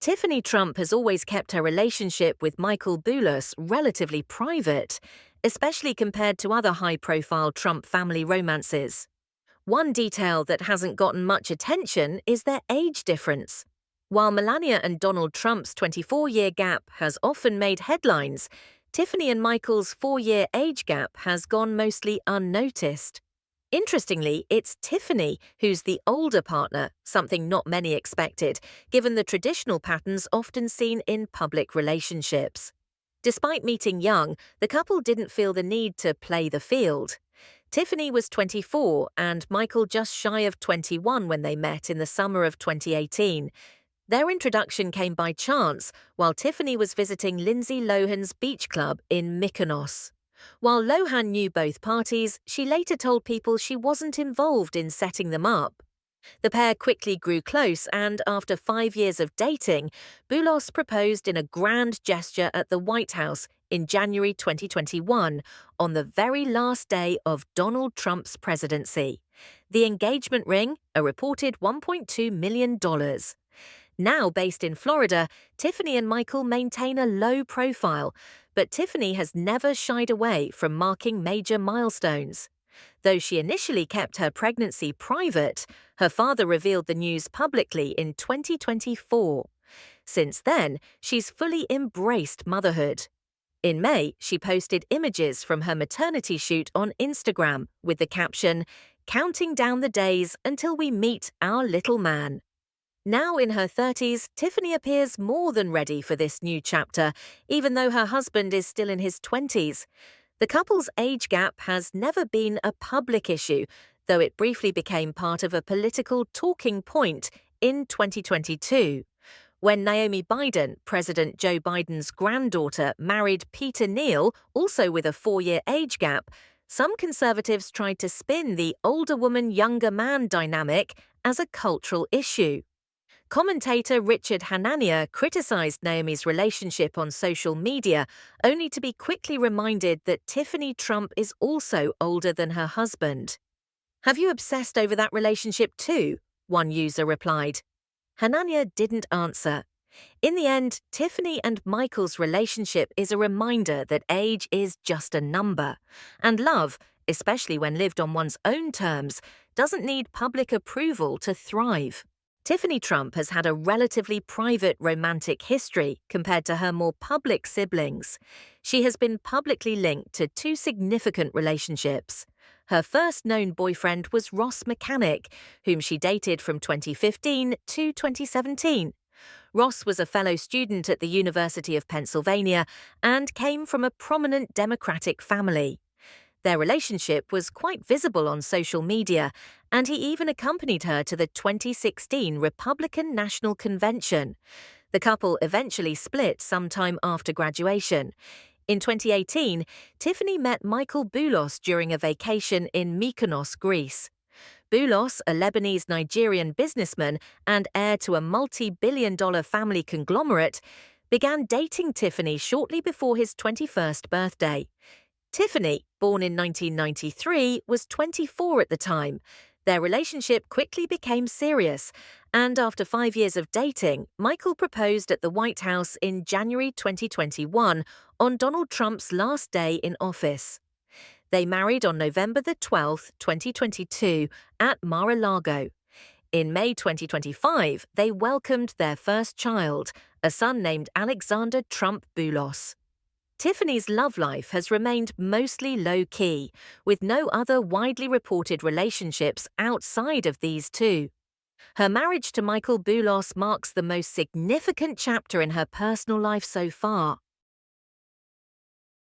Tiffany Trump has always kept her relationship with Michael Boulos relatively private, especially compared to other high-profile Trump family romances. One detail that hasn't gotten much attention is their age difference. While Melania and Donald Trump's 24-year gap has often made headlines, Tiffany and Michael's 4-year age gap has gone mostly unnoticed. Interestingly, it's Tiffany who's the older partner, something not many expected, given the traditional patterns often seen in public relationships. Despite meeting young, the couple didn't feel the need to play the field. Tiffany was 24 and Michael just shy of 21 when they met in the summer of 2018. Their introduction came by chance while Tiffany was visiting Lindsay Lohan's beach club in Mykonos. While Lohan knew both parties, she later told people she wasn't involved in setting them up. The pair quickly grew close and, after 5 years of dating, Boulos proposed in a grand gesture at the White House in January 2021, on the very last day of Donald Trump's presidency. The engagement ring, a reported $1.2 million. Now based in Florida, Tiffany and Michael maintain a low profile, but Tiffany has never shied away from marking major milestones. Though she initially kept her pregnancy private, her father revealed the news publicly in 2024. Since then, she's fully embraced motherhood. In May, she posted images from her maternity shoot on Instagram with the caption, "Counting down the days until we meet our little man." Now in her 30s, Tiffany appears more than ready for this new chapter, even though her husband is still in his 20s. The couple's age gap has never been a public issue, though it briefly became part of a political talking point in 2022. When Naomi Biden, President Joe Biden's granddaughter, married Peter Neal, also with a 4-year age gap, some conservatives tried to spin the older woman, younger man dynamic as a cultural issue. Commentator Richard Hanania criticized Naomi's relationship on social media, only to be quickly reminded that Tiffany Trump is also older than her husband. "Have you obsessed over that relationship too?" one user replied. Hanania didn't answer. In the end, Tiffany and Michael's relationship is a reminder that age is just a number, and love, especially when lived on one's own terms, doesn't need public approval to thrive. Tiffany Trump has had a relatively private romantic history compared to her more public siblings. She has been publicly linked to 2 significant relationships. Her first known boyfriend was Ross Mechanic, whom she dated from 2015 to 2017. Ross was a fellow student at the University of Pennsylvania and came from a prominent Democratic family. Their relationship was quite visible on social media, and he even accompanied her to the 2016 Republican National Convention. The couple eventually split sometime after graduation. In 2018, Tiffany met Michael Boulos during a vacation in Mykonos, Greece. Boulos, a Lebanese-Nigerian businessman and heir to a multi-billion-dollar family conglomerate, began dating Tiffany shortly before his 21st birthday. Tiffany, born in 1993, was 24 at the time. Their relationship quickly became serious, and after 5 years of dating, Michael proposed at the White House in January 2021 on Donald Trump's last day in office. They married on November 12, 2022, at Mar-a-Lago. In May 2025, they welcomed their first child, a son named Alexander Trump Boulos. Tiffany's love life has remained mostly low-key, with no other widely reported relationships outside of these 2. Her marriage to Michael Boulos marks the most significant chapter in her personal life so far.